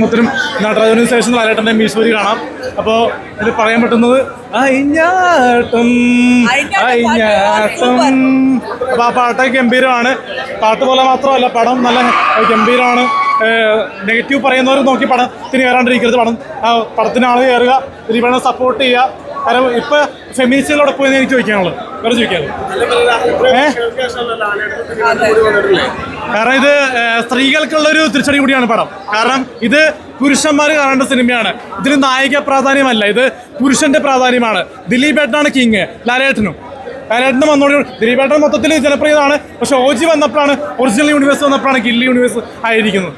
ത്തിനും നടരാജന് ശേഷം ലാലേട്ടൻ്റെ മീശൂരി കാണാം. അപ്പോൾ ഇതിൽ പറയാൻ പറ്റുന്നത് അയിഞ്ഞാട്ടം അയിഞ്ഞാട്ടം. അപ്പോൾ ആ പാട്ട് ഗംഭീരമാണ്. പാട്ട് പോലെ മാത്രമല്ല, പടം നല്ല ഗംഭീരമാണ്. നെഗറ്റീവ് പറയുന്നവർ നോക്കി പടത്തിന് കയറാണ്ടിരിക്കരുത്. പടത്തിന് ആൾ കയറുക, ദിലീപേട്ടനെ സപ്പോർട്ട് ചെയ്യുക. കാരണം ഇപ്പം ഫെമിനിസ്റ്റുകളോടെ പോയെന്ന് എനിക്ക് ചോദിക്കാനുള്ളത്, വേറെ ചോദിക്കാനുള്ളത്. കാരണം ഇത് സ്ത്രീകൾക്കുള്ളൊരു തിരിച്ചടി കൂടിയാണ് പടം. കാരണം ഇത് പുരുഷന്മാർ കാണേണ്ട സിനിമയാണ്. ഇതിന് നായിക പ്രാധാന്യമല്ല, ഇത് പുരുഷന്റെ പ്രാധാന്യമാണ്. ദിലീപേട്ടനാണ് കിങ്, ലാലേട്ടനും വന്നോളൂ. ദിലീപേട്ടൻ മൊത്തത്തിൽ ജനപ്രിയതാണ്. പക്ഷെ OG വന്നപ്പോഴാണ്, ഒറിജിനൽ യൂണിവേഴ്സ് വന്നപ്പോഴാണ് ഗില്ലി യൂണിവേഴ്സ് ആയിരിക്കുന്നത്.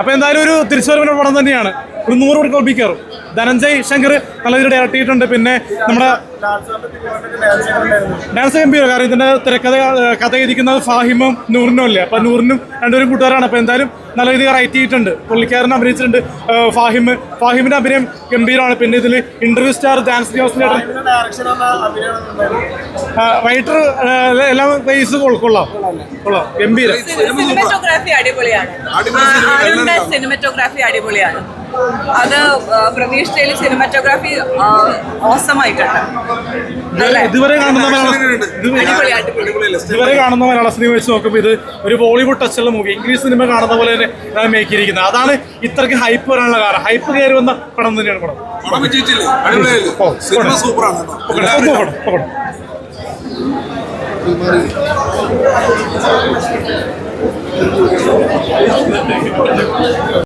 അപ്പോൾ എന്തായാലും ഒരു തിരിച്ചുവരവിൻ്റെ പടം തന്നെയാണ്. ഒരു 100 കോടി ക്ലബിൽ കയറും. ധനഞ്ജയ് ശങ്കർ നല്ല രീതിയിൽ ഡയറക്ട് ചെയ്തിട്ടുണ്ട്. പിന്നെ നമ്മുടെ ഡാൻസ് ഗംഭീരം. കാരണം ഇതിൻ്റെ കഥ എഴുതിക്കുന്നത് ഫാഹിമും നൂറിനും അല്ലേ. അപ്പോൾ നൂറിനും രണ്ടുപേരും കൂട്ടുകാരാണ്. അപ്പോൾ എന്തായാലും നല്ല രീതിയിൽ റൈറ്റ് ചെയ്തിട്ടുണ്ട്. പുള്ളിക്കാരൻ അഭിനയിച്ചിട്ടുണ്ട്. ഫാഹിമിൻ്റെ അഭിനയം ഗംഭീരമാണ്. പിന്നെ ഇതിൽ ഇന്റർവ്യൂ സ്റ്റാർ ഡാൻസ് റൈറ്റർ എല്ലാം ബേസ് കൊള്ളാം. ഗംഭീരം. സിനിമറ്റോഗ്രാഫി അടിപൊളിയാണ്. അത് പ്രതീക്ഷിച്ചതിൽ സിനിമറ്റോഗ്രാഫി ഓസമായിട്ടുണ്ട്. ഇതുവരെ കാണുന്ന മലയാള സിനിമ വെച്ച് നോക്കുമ്പോൾ ഇത് ഒരു ബോളിവുഡ് ടച്ചുള്ള മൂവി, ഇംഗ്ലീഷ് സിനിമ കാണുന്ന പോലെ തന്നെ മേക്കിയിരിക്കുന്നത്. അതാണ് ഇത്രയ്ക്ക് ഹൈപ്പ് വരാനുള്ള കാരണം. ഹൈപ്പ് കയറി വന്ന പടം തന്നെയാണ് പടം.